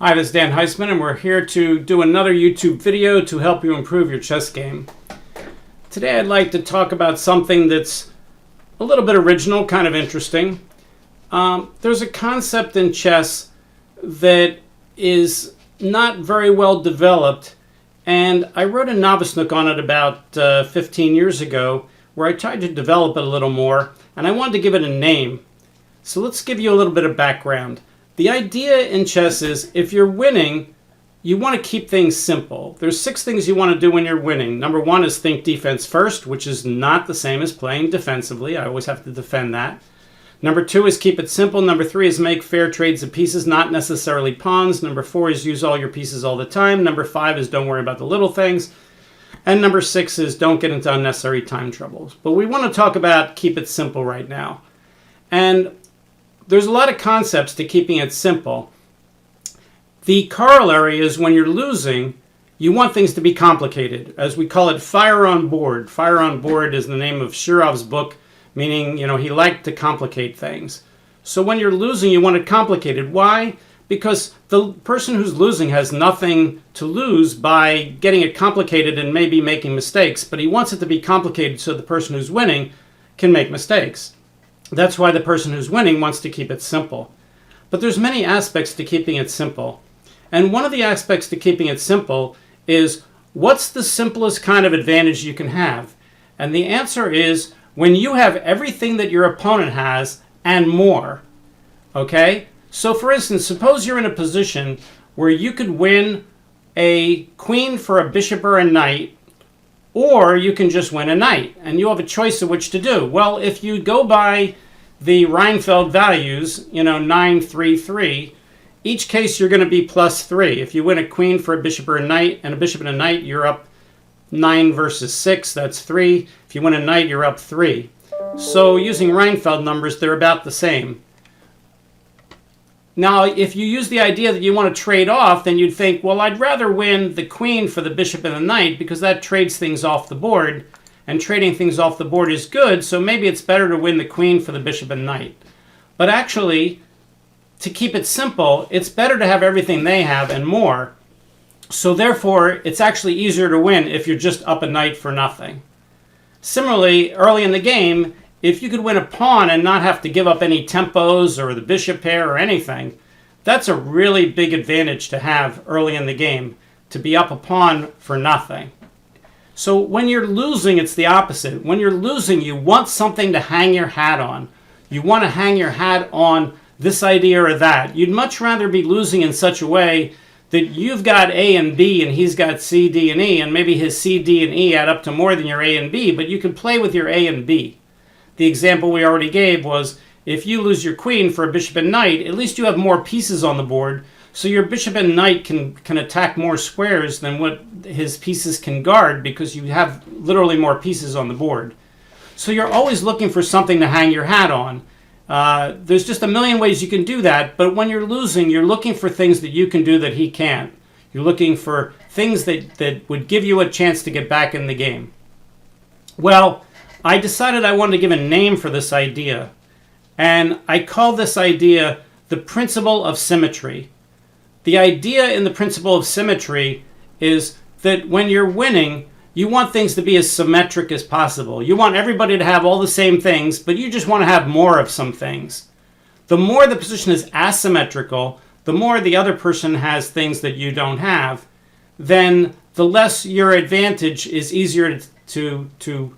Hi, this is Dan Heisman, and we're here to do another YouTube video to help you improve your chess game. Today I'd like to talk about something that's a little bit original, kind of interesting. There's a concept in chess that is not very well developed, and I wrote a novice nook on it about 15 years ago where I tried to develop it a little more, and I wanted to give it a name. So let's give you a little bit of background. The idea in chess is if you're winning, you want to keep things simple. There's 6 things you want to do when you're winning. Number 1 is think defense first, which is not the same as playing defensively. I always have to defend that. Number 2 is keep it simple. Number 3 is make fair trades of pieces, not necessarily pawns. Number 4 is use all your pieces all the time. Number 5 is don't worry about the little things. And number 6 is don't get into unnecessary time troubles. But we want to talk about keep it simple right now. And there's a lot of concepts to keeping it simple. The corollary is when you're losing, you want things to be complicated. As we call it, fire on board. Fire on board is the name of Shirov's book, meaning, he liked to complicate things. So when you're losing, you want it complicated. Why? Because the person who's losing has nothing to lose by getting it complicated and maybe making mistakes, but he wants it to be complicated so the person who's winning can make mistakes. That's why the person who's winning wants to keep it simple. But there's many aspects to keeping it simple. And one of the aspects to keeping it simple is what's the simplest kind of advantage you can have? And the answer is when you have everything that your opponent has and more. Okay? So for instance, suppose you're in a position where you could win a queen for a bishop or a knight, or you can just win a knight, and you have a choice of which to do. Well, if you go by the Reinfeld values, 9, 3, 3, each case you're going to be +3. If you win a queen for a bishop or a knight, and a bishop and a knight, you're up 9 versus 6, that's 3. If you win a knight, you're up 3. So using Reinfeld numbers, they're about the same. Now, if you use the idea that you want to trade off, then you'd think, well, I'd rather win the queen for the bishop and the knight because that trades things off the board, and trading things off the board is good, so maybe it's better to win the queen for the bishop and knight. But actually, to keep it simple, it's better to have everything they have and more. So therefore, it's actually easier to win if you're just up a knight for nothing. Similarly, early in the game, if you could win a pawn and not have to give up any tempos or the bishop pair or anything, that's a really big advantage to have early in the game, to be up a pawn for nothing. So when you're losing, it's the opposite. When you're losing, you want something to hang your hat on. You want to hang your hat on this idea or that. You'd much rather be losing in such a way that you've got A and B and he's got C, D, and E, and maybe his C, D, and E add up to more than your A and B, but you can play with your A and B. The example we already gave was if you lose your queen for a bishop and knight, at least you have more pieces on the board, so your bishop and knight can attack more squares than what his pieces can guard because you have literally more pieces on the board. So you're always looking for something to hang your hat on. There's just a million ways you can do that, but when you're losing, you're looking for things that you can do that he can't. You're looking for things that would give you a chance to get back in the game. Well, I decided I wanted to give a name for this idea, and I call this idea the Principle of Symmetry. The idea in the Principle of Symmetry is that when you're winning, you want things to be as symmetric as possible. You want everybody to have all the same things, but you just want to have more of some things. The more the position is asymmetrical, the more the other person has things that you don't have, then the less your advantage is easier to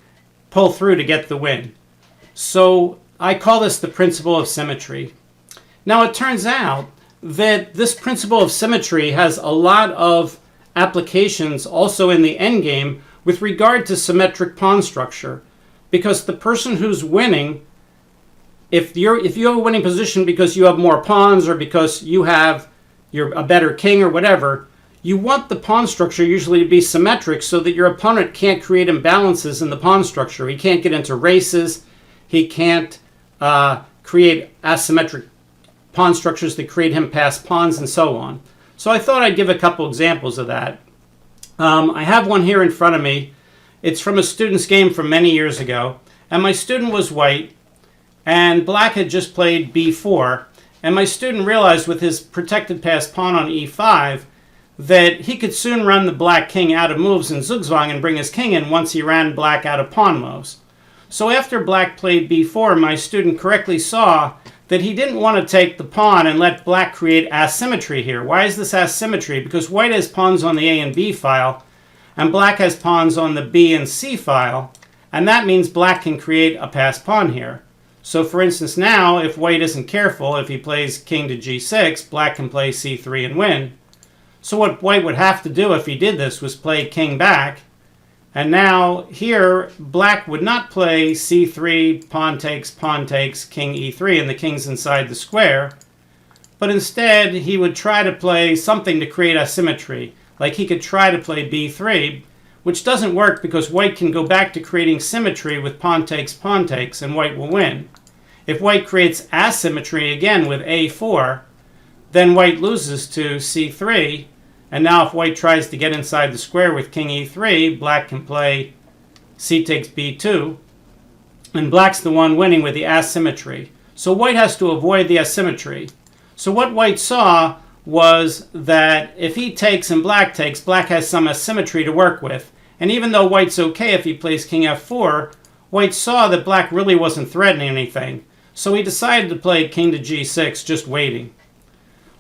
pull through to get the win. So I call this the Principle of Symmetry. Now it turns out that this Principle of Symmetry has a lot of applications also in the endgame with regard to symmetric pawn structure, because the person who's winning, if you have a winning position because you have more pawns or because you're a better king or whatever, you want the pawn structure usually to be symmetric so that your opponent can't create imbalances in the pawn structure. He can't get into races, he can't create asymmetric pawn structures that create him pass pawns and so on. So I thought I'd give a couple examples of that. I have one here in front of me. It's from a student's game from many years ago, and my student was white, and black had just played b4, And my student realized with his protected passed pawn on e5 that he could soon run the black king out of moves in Zugzwang and bring his king in once he ran black out of pawn moves. So after black played b4, my student correctly saw that he didn't want to take the pawn and let black create asymmetry here. Why is this asymmetry? Because white has pawns on the A and B file, and black has pawns on the B and C file, and that means black can create a passed pawn here. So for instance now, if white isn't careful, if he plays king to g6, black can play c3 and win. So what white would have to do if he did this was play king back, and now here black would not play c3, pawn takes, king e3, and the king's inside the square, but instead he would try to play something to create asymmetry. Like he could try to play b3, which doesn't work because white can go back to creating symmetry with pawn takes, and white will win. If white creates asymmetry again with a4, then white loses to c3, and now if white tries to get inside the square with king e3, black can play c takes b2, and black's the one winning with the asymmetry. So white has to avoid the asymmetry. So what white saw was that if he takes and black takes, black has some asymmetry to work with. And even though white's okay if he plays king f4, white saw that black really wasn't threatening anything. So he decided to play king to g6, just waiting.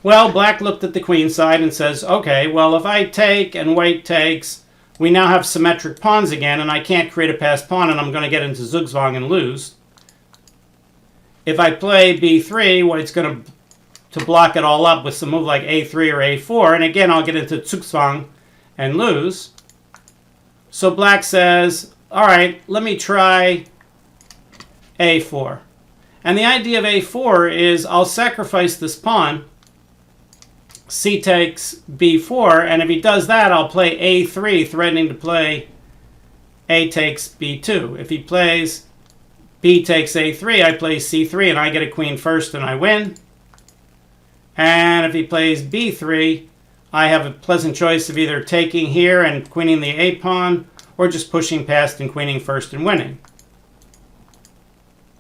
Well, black looked at the queen side and says, okay, well, if I take and white takes, we now have symmetric pawns again, and I can't create a passed pawn, and I'm going to get into Zugzwang and lose. If I play b3, white's going to block it all up with some move like a3 or a4, and again, I'll get into Zugzwang and lose. So black says, all right, let me try a4. And the idea of a4 is I'll sacrifice this pawn, c takes b4, and if he does that, I'll play a3, threatening to play a takes b2. If he plays b takes a3, I play c3, and I get a queen first, and I win. And if he plays b3, I have a pleasant choice of either taking here and queening the a pawn, or just pushing past and queening first and winning.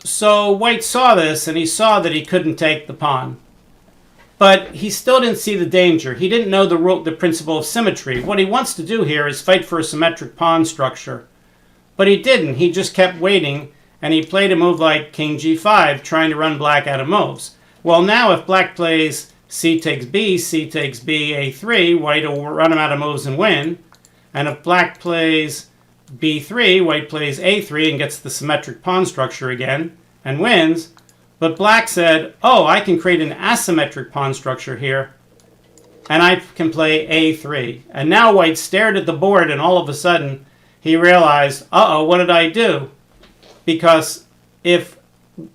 So white saw this, and he saw that he couldn't take the pawn. But he still didn't see the danger. He didn't know the principle of symmetry. What he wants to do here is fight for a symmetric pawn structure. But he didn't. He just kept waiting, and he played a move like king g5, trying to run black out of moves. Well, now if black plays c takes b, a3, white will run him out of moves and win. And if black plays b3, white plays a3 and gets the symmetric pawn structure again and wins. But black said, oh, I can create an asymmetric pawn structure here, and I can play a3. And now white stared at the board, and all of a sudden he realized, uh-oh, what did I do? Because if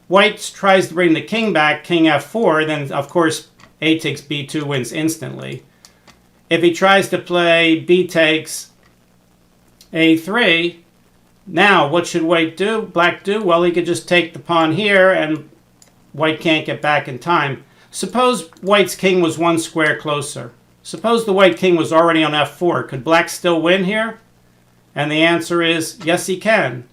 white tries to bring the king back, king f4, then of course a takes b2 wins instantly. If he tries to play b takes a3, now what should white do? Black do? Well, he could just take the pawn here, and white can't get back in time. Suppose white's king was one square closer. Suppose the white king was already on f4. Could black still win here? And the answer is yes, he can.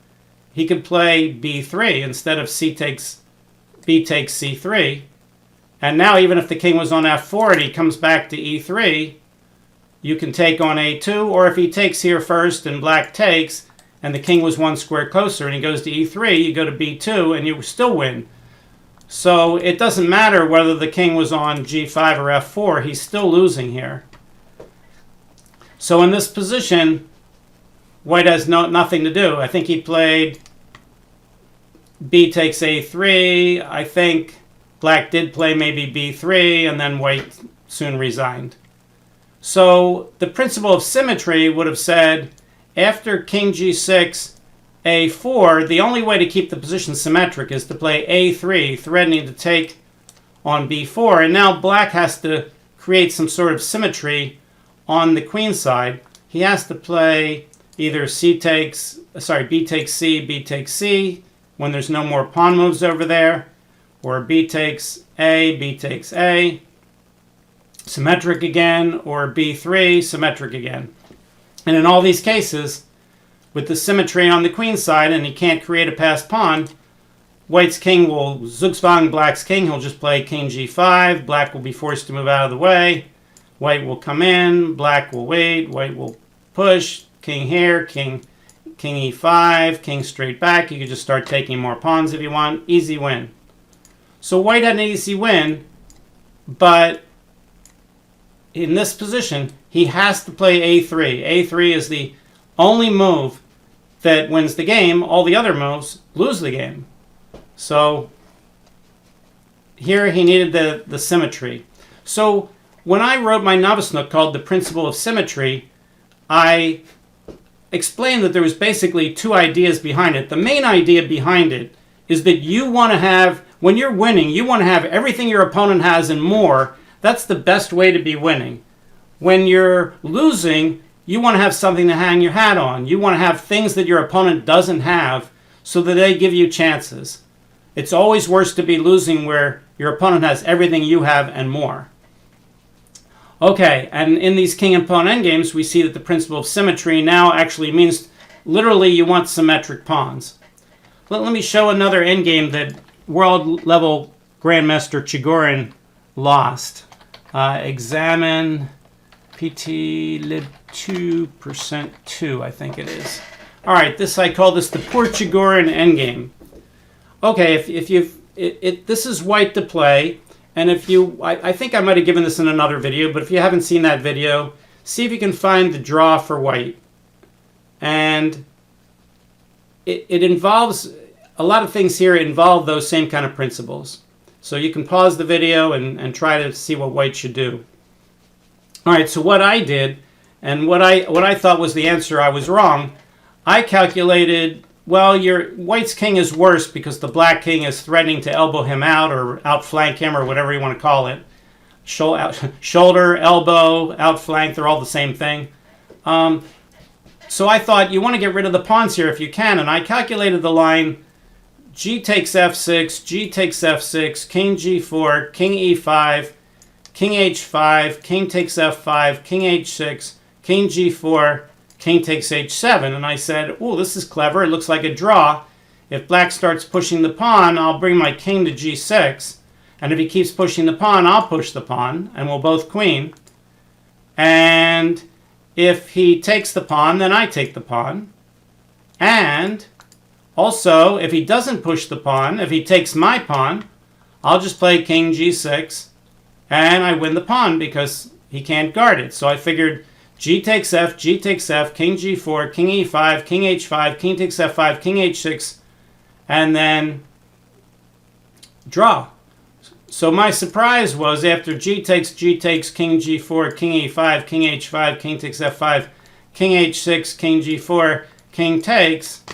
He could play b3 instead of b takes c3. And now even if the king was on f4 and he comes back to e3, you can take on a2, or if he takes here first and black takes, and the king was one square closer and he goes to e3, you go to b2 and you still win. So it doesn't matter whether the king was on g5 or f4, he's still losing here. So in this position, white has nothing to do. I think he played b takes a3. I think black did play maybe b3, and then white soon resigned. So the principle of symmetry would have said, after king g6, a4, the only way to keep the position symmetric is to play a3, threatening to take on b4. And now black has to create some sort of symmetry on the queen side. He has to play either b takes c, when there's no more pawn moves over there, or b takes a, symmetric again, or b3, symmetric again. And in all these cases, with the symmetry on the queen side and he can't create a passed pawn, White's king will zugzwang black's king. He'll just play king g5. Black will be forced to move out of the way. White will come in. Black will wait. White will push. King here. King e5. King straight back. You can just start taking more pawns if you want. Easy win. So white had an easy win, but in this position, he has to play a3. a3 is the only move that wins the game. All the other moves lose the game. So here he needed the symmetry. So when I wrote my novice nook called The Principle of Symmetry, I explained that there was basically two ideas behind it. The main idea behind it is that you want to have, when you're winning, you want to have everything your opponent has and more. That's the best way to be winning. When you're losing, you want to have something to hang your hat on. You want to have things that your opponent doesn't have so that they give you chances. It's always worse to be losing where your opponent has everything you have and more. Okay, and in these king and pawn endgames, we see that the principle of symmetry now actually means literally you want symmetric pawns. Let me show another endgame that world-level Grandmaster Chigorin lost. Examine PT lib 2% 2, I think it is. All right, I call this the poor Chigorin endgame. Okay, if you've this is white to play, and if you, I think I might have given this in another video, but if you haven't seen that video, see if you can find the draw for white. And it involves, a lot of things here involve those same kind of principles. So you can pause the video and try to see what white should do. All right, so what I did, and what I thought was the answer, I was wrong. I calculated, well, your white's king is worse because the black king is threatening to elbow him out or outflank him or whatever you want to call it. Shoulder, elbow, outflank, they're all the same thing. So I thought you want to get rid of the pawns here if you can, and I calculated the line g takes f6, g takes f6, king g4, king e5, king h5, king takes f5, king h6, king g4, king takes h7. And I said, oh, this is clever. It looks like a draw. If black starts pushing the pawn, I'll bring my king to g6. And if he keeps pushing the pawn, I'll push the pawn, and we'll both queen. And if he takes the pawn, then I take the pawn. And also, if he doesn't push the pawn, if he takes my pawn, I'll just play king g6, and I win the pawn because he can't guard it. So I figured g takes f, king g4, king e5, king h5, king takes f5, king h6, and then draw. So my surprise was after g takes, king g4, king e5, king h5, king takes f5, king h6, king g4, king takes,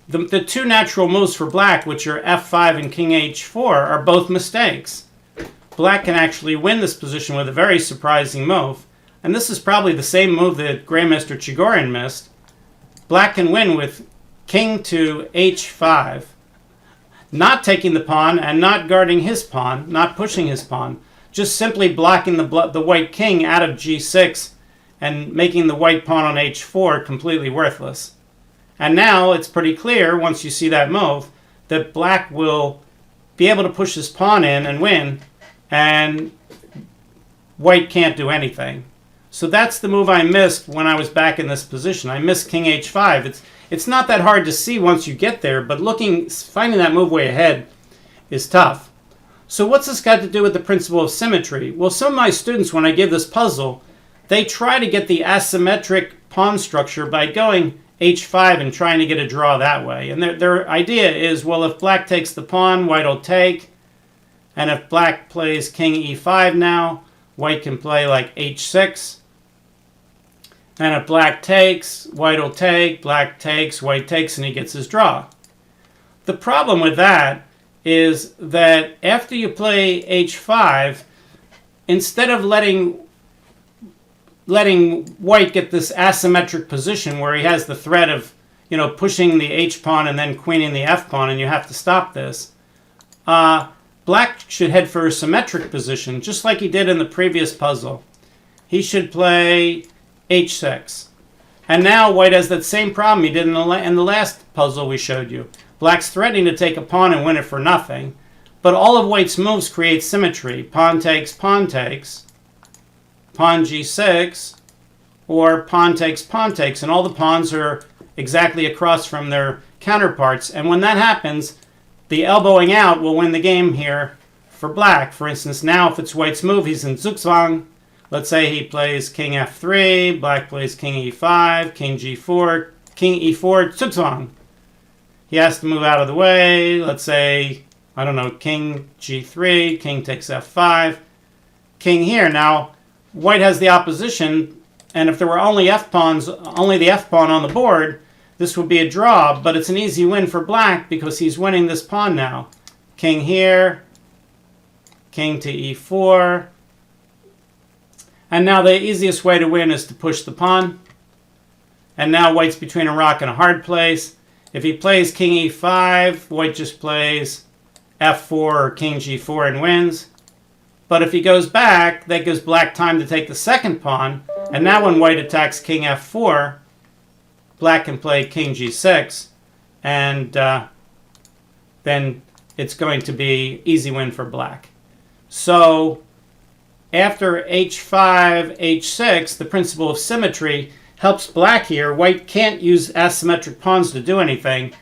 the two natural moves for black, which are f5 and king h4, are both mistakes. Black can actually win this position with a very surprising move. And this is probably the same move that Grandmaster Chigorin missed. Black can win with king to h5, not taking the pawn and not guarding his pawn, not pushing his pawn, just simply blocking the white king out of g6 and making the white pawn on h4 completely worthless. And now it's pretty clear, once you see that move, that black will be able to push his pawn in and win, and white can't do anything. So that's the move I missed when I was back in this position. I missed king h5. It's not that hard to see once you get there, but finding that move way ahead is tough. So what's this got to do with the principle of symmetry? Well, some of my students, when I give this puzzle, they try to get the asymmetric pawn structure by going h5 and trying to get a draw that way. And their idea is, well, if black takes the pawn, white will take. And if black plays king e5 now, white can play like h6. And if black takes, white will take, black takes, white takes, and he gets his draw. The problem with that is that after you play h5, instead of letting white get this asymmetric position where he has the threat of, pushing the h-pawn and then queening the f-pawn, and you have to stop this, black should head for a symmetric position, just like he did in the previous puzzle. He should play h6. And now white has that same problem he did in the last puzzle we showed you. Black's threatening to take a pawn and win it for nothing. But all of white's moves create symmetry. Pawn takes, pawn g6, or pawn takes, and all the pawns are exactly across from their counterparts. And when that happens, the elbowing out will win the game here for black. For instance, now if it's white's move, he's in Zugzwang. Let's say he plays king f3, black plays king e5, king g4, king e4, Zugzwang. He has to move out of the way. Let's say, I don't know, king g3, king takes f5, king here. Now, white has the opposition, and if there were only only the f pawn on the board, this would be a draw, but it's an easy win for black because he's winning this pawn now. King here, king to e4. And now the easiest way to win is to push the pawn. And now white's between a rock and a hard place. If he plays king e5, white just plays f4 or king g4 and wins. But if he goes back, that gives black time to take the second pawn. And now when white attacks king f4, black can play king g6. And then it's going to be easy win for black. So after h5, h6, the principle of symmetry helps black here. White can't use asymmetric pawns to do anything,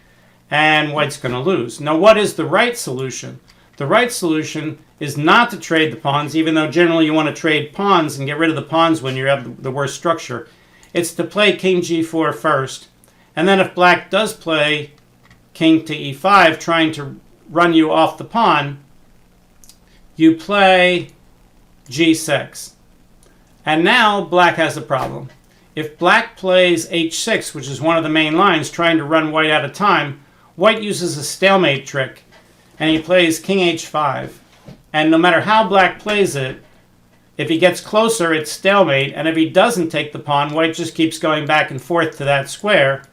and white's going to lose. Now, what is the right solution? The right solution is not to trade the pawns, even though generally you want to trade pawns and get rid of the pawns when you have the worst structure. It's to play king g4 first, and then if black does play king to e5, trying to run you off the pawn, you play g6. And now black has a problem. If black plays h6, which is one of the main lines, trying to run white out of time, white uses a stalemate trick, and he plays king h5. And no matter how black plays it, if he gets closer, it's stalemate, and if he doesn't take the pawn, white just keeps going back and forth to that square,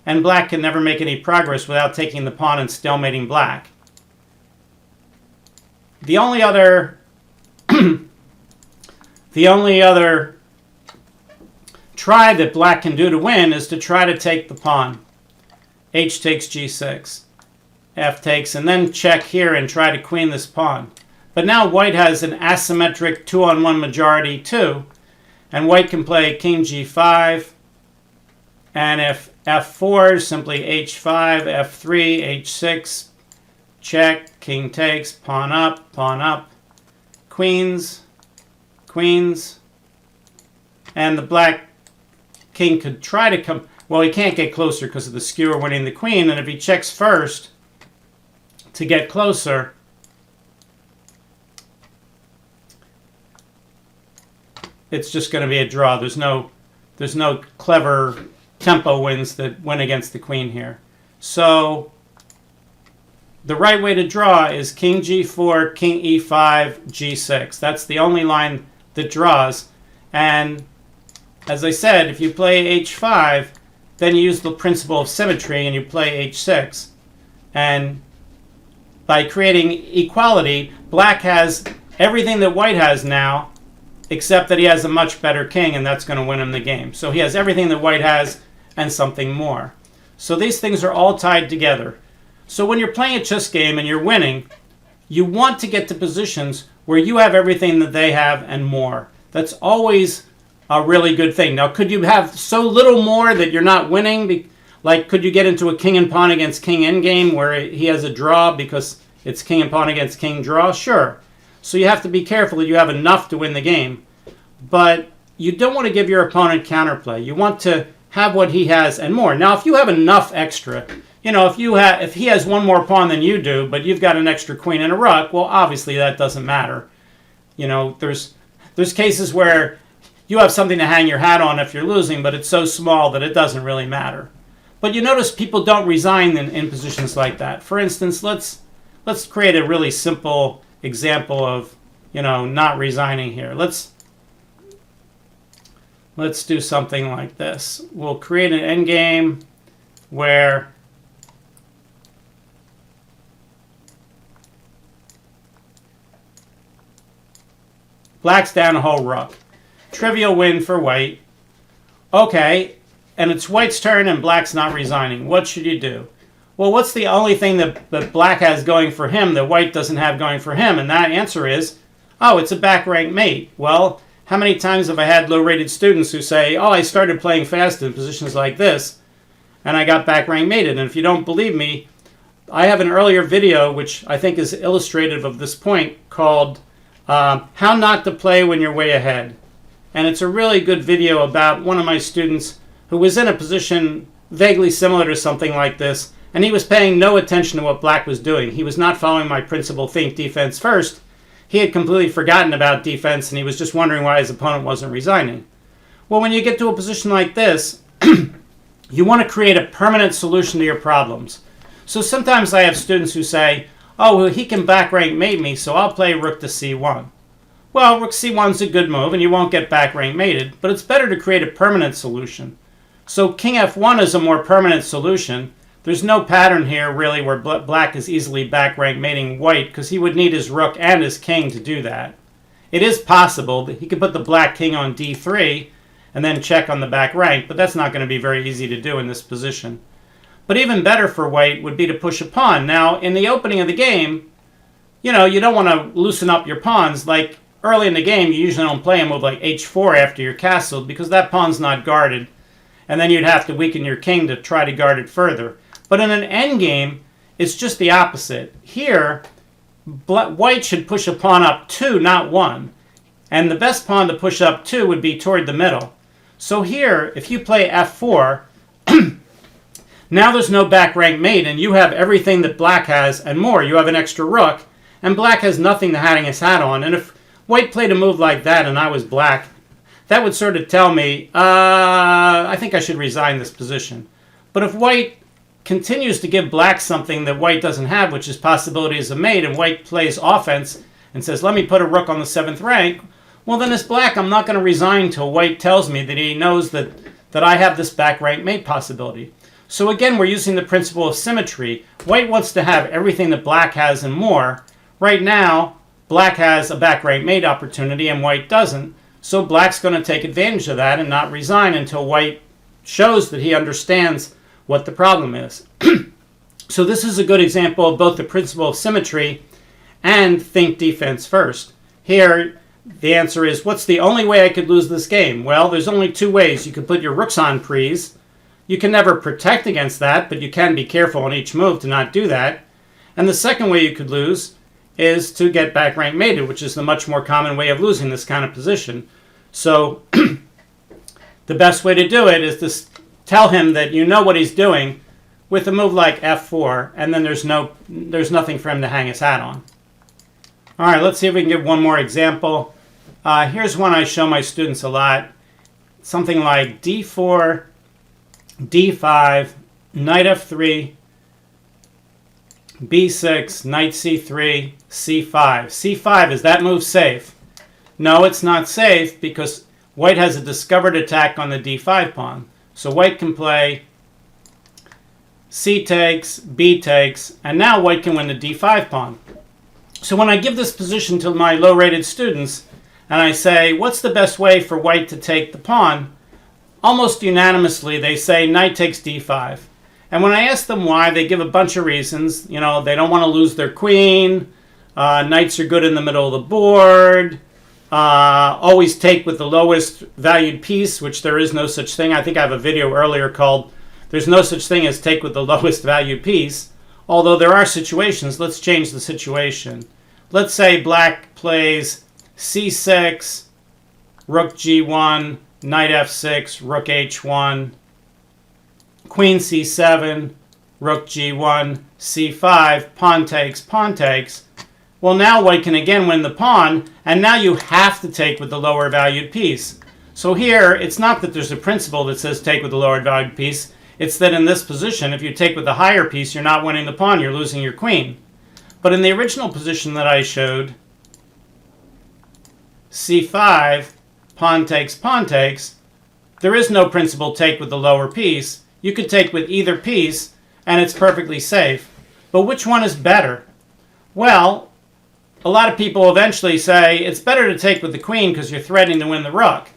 and black can never make any progress without taking the pawn and stalemating black. The only other try that black can do to win is to try to take the pawn. H takes g6, f takes, and then check here and try to queen this pawn. But now white has an asymmetric 2-on-1 majority too, and white can play king g5, and if f4, simply h5, f3, h6, check, king takes, pawn up, queens, queens, and the black king could try to come, well, he can't get closer because of the skewer winning the queen, and if he checks first to get closer, it's just going to be a draw. There's no clever tempo wins that win against the queen here. So the right way to draw is king g4, king e5, g6. That's the only line that draws. And as I said, if you play h5, then you use the principle of symmetry and you play h6. And by creating equality, black has everything that white has now, except that he has a much better king, and that's going to win him the game. So he has everything that white has and something more. So these things are all tied together. So when you're playing a chess game and you're winning, you want to get to positions where you have everything that they have and more. That's always a really good thing. Now, could you have so little more that you're not winning? Like, could you get into a king and pawn against king endgame where he has a draw because it's king and pawn against king draw? Sure. So you have to be careful that you have enough to win the game. But you don't want to give your opponent counterplay. You want to have what he has and more. Now, if you have enough extra, you know, if he has one more pawn than you do, but you've got an extra queen and a rook, well, obviously that doesn't matter. You know, there's cases where you have something to hang your hat on if you're losing, but it's so small that it doesn't really matter. But you notice people don't resign in positions like that. For instance, let's create a really simple example of, you know, not resigning here. Let's do something like this. We'll create an endgame where black's down a whole rook. Trivial win for white. Okay, and it's white's turn and black's not resigning. What should you do? well, what's the only thing that black has going for him that white doesn't have going for him? And that answer is, oh, it's a back rank mate. Well, how many times have I had low-rated students who say, oh, I started playing fast in positions like this, and I got back rank mated? And if you don't believe me, I have an earlier video, which I think is illustrative of this point, called How Not to Play When You're Way Ahead. And it's a really good video about one of my students who was in a position vaguely similar to something like this, and he was paying no attention to what black was doing. He was not following my principle, think defense first. He had completely forgotten about defense, and he was just wondering why his opponent wasn't resigning. Well, when you get to a position like this, you want to create a permanent solution to your problems. So sometimes I have students who say, oh, well, he can back rank mate me, so I'll play rook to c1. Well, rook c1 is a good move, and you won't get back rank mated, but it's better to create a permanent solution. So king f1 is a more permanent solution. There's no pattern here, really, where black is easily back rank mating white, because he would need his rook and his king to do that. It is possible that he could put the black king on d3 and then check on the back rank, but that's not going to be very easy to do in this position. But even better for white would be to push a pawn. Now, in the opening of the game, you don't want to loosen up your pawns. Like early in the game, you usually don't play a move like h4 after you're castled, because that pawn's not guarded. And then you'd have to weaken your king to try to guard it further. But in an endgame, it's just the opposite. Here, white should push a pawn up 2, not 1. And the best pawn to push up 2 would be toward the middle. So here, if you play f4, now there's no back rank mate, and you have everything that black has and more. You have an extra rook, and black has nothing to hang his hat on. And if white played a move like that and I was black, that would sort of tell me, I think I should resign this position. But if white continues to give black something that white doesn't have, which is possibility as a mate, and white plays offense and says, let me put a rook on the 7th rank, well, then as black, I'm not going to resign till white tells me that he knows that I have this back rank mate possibility. So again, we're using the principle of symmetry. White wants to have everything that black has and more. Right now, black has a back rank mate opportunity and white doesn't. So black's going to take advantage of that and not resign until white shows that he understands what the problem is. So this is a good example of both the principle of symmetry and think defense first. Here, the answer is, what's the only way I could lose this game? Well, there's only two ways. You could put your rooks on prise. You can never protect against that, but you can be careful on each move to not do that. And the second way you could lose is to get back rank mated, which is the much more common way of losing this kind of position. So the best way to do it is to tell him that you know what he's doing with a move like f4, and then there's nothing for him to hang his hat on. All right, let's see if we can give one more example. Here's one I show my students a lot. Something like d4, d5, knight f3, b6, knight c3, c5. c5, is that move safe? No, it's not safe because white has a discovered attack on the d5 pawn. So white can play c takes, b takes, and now white can win the d5 pawn. So when I give this position to my low-rated students, and I say, what's the best way for white to take the pawn? Almost unanimously, they say knight takes d5. And when I ask them why, they give a bunch of reasons. They don't want to lose their queen. Knights are good in the middle of the board. Always take with the lowest valued piece, which there is no such thing. I think I have a video earlier called There's No Such Thing as Take with the Lowest Valued Piece. Although there are situations. Let's change the situation. Let's say black plays c6, rook g1, knight f6, rook h1, queen c7, rook g1, c5, pawn takes, pawn takes. Well, now white can again win the pawn, and now you have to take with the lower valued piece. So here, it's not that there's a principle that says take with the lower valued piece. It's that in this position, if you take with the higher piece, you're not winning the pawn, you're losing your queen. But in the original position that I showed, c5, pawn takes, there is no principle take with the lower piece. You could take with either piece, and it's perfectly safe. But which one is better? Well, a lot of people eventually say it's better to take with the queen because you're threatening to win the rook.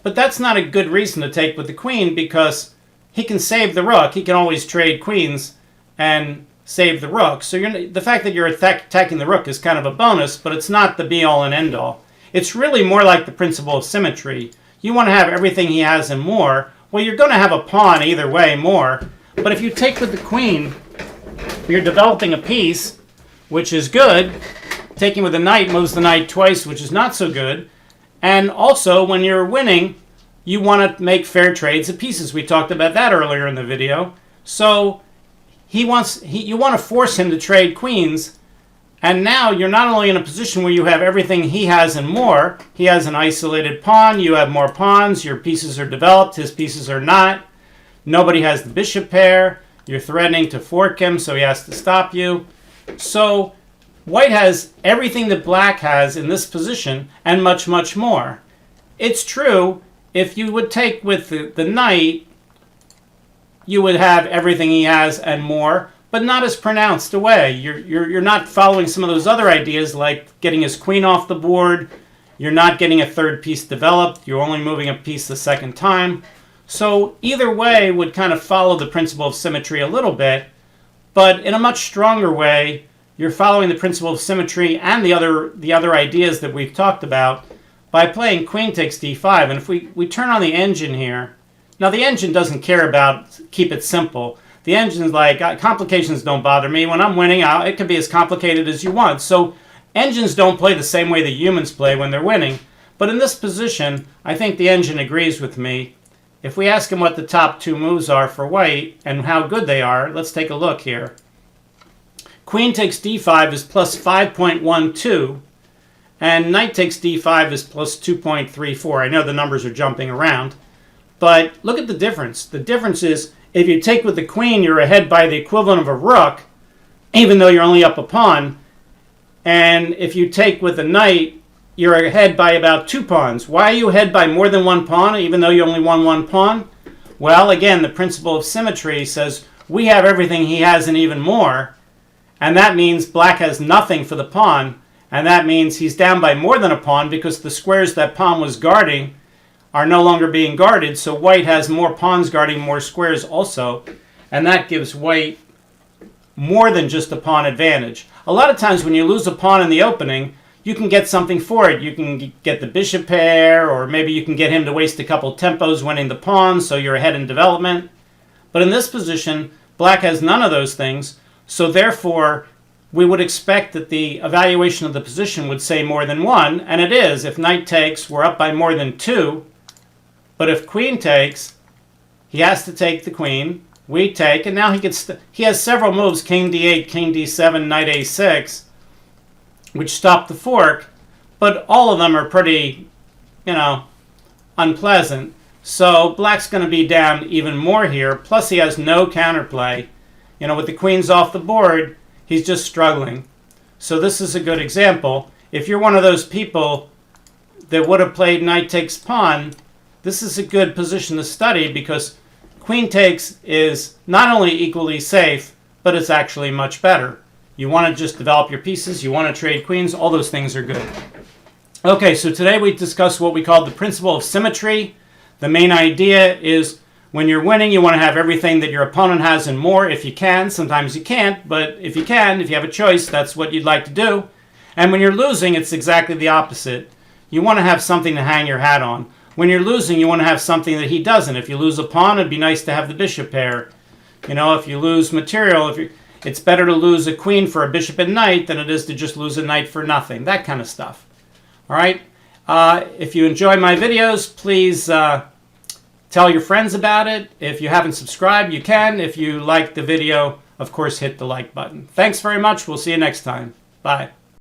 But that's not a good reason to take with the queen because he can save the rook. He can always trade queens. and save the rook. So the fact that you're attacking the rook is kind of a bonus, but it's not the be-all and end-all. It's really more like the principle of symmetry. You want to have everything he has and more. Well, you're going to have a pawn either way, more. But if you take with the queen, you're developing a piece, which is good. Taking with the knight moves the knight twice, which is not so good. And also, when you're winning, you want to make fair trades of pieces. We talked about that earlier in the video. So you want to force him to trade queens. And now you're not only in a position where you have everything he has and more. He has an isolated pawn. You have more pawns. Your pieces are developed. His pieces are not. Nobody has the bishop pair. You're threatening to fork him, so he has to stop you. So white has everything that black has in this position and much, much more. It's true, if you would take with the knight, you would have everything he has and more, but not as pronounced a way. You're not following some of those other ideas like getting his queen off the board. You're not getting a third piece developed. You're only moving a piece the second time. So either way would kind of follow the principle of symmetry a little bit, but in a much stronger way. You're following the principle of symmetry and the other ideas that we've talked about by playing queen takes d5. And if we turn on the engine here, now the engine doesn't care about keep it simple. The engine's like, complications don't bother me. When I'm winning, it can be as complicated as you want. So engines don't play the same way that humans play when they're winning. But in this position, I think the engine agrees with me. If we ask him what the top two moves are for white and how good they are, let's take a look here. Queen takes d5 is plus 5.12, and knight takes d5 is plus 2.34. I know the numbers are jumping around, but look at the difference. The difference is if you take with the queen, you're ahead by the equivalent of a rook, even though you're only up a pawn. And if you take with the knight, you're ahead by about 2 pawns. Why are you ahead by more than 1 pawn, even though you only won 1 pawn? Well, again, the principle of symmetry says we have everything he has and even more. And that means black has nothing for the pawn. And that means he's down by more than a pawn because the squares that pawn was guarding are no longer being guarded. So white has more pawns guarding more squares also. And that gives white more than just a pawn advantage. A lot of times when you lose a pawn in the opening, you can get something for it. You can get the bishop pair, or maybe you can get him to waste a couple tempos winning the pawn, so you're ahead in development. But in this position, black has none of those things. So therefore, we would expect that the evaluation of the position would say more than 1, and it is. If knight takes, we're up by more than 2. But if queen takes, he has to take the queen. We take, and now he has several moves, king d8, king d7, knight a6, which stop the fork, but all of them are pretty, unpleasant. So black's going to be down even more here, plus he has no counterplay. With the queens off the board, he's just struggling. So this is a good example. If you're one of those people that would have played knight takes pawn, this is a good position to study because queen takes is not only equally safe, but it's actually much better. You want to just develop your pieces, you want to trade queens, all those things are good. Okay, so today we discussed what we call the principle of symmetry. The main idea is when you're winning, you want to have everything that your opponent has and more if you can. Sometimes you can't, but if you can, if you have a choice, that's what you'd like to do. And when you're losing, it's exactly the opposite. You want to have something to hang your hat on. When you're losing, you want to have something that he doesn't. If you lose a pawn, it'd be nice to have the bishop pair. If you lose material, it's better to lose a queen for a bishop and knight than it is to just lose a knight for nothing. That kind of stuff. All right? If you enjoy my videos, please tell your friends about it. If you haven't subscribed, you can. If you like the video, of course, hit the like button. Thanks very much. We'll see you next time. Bye.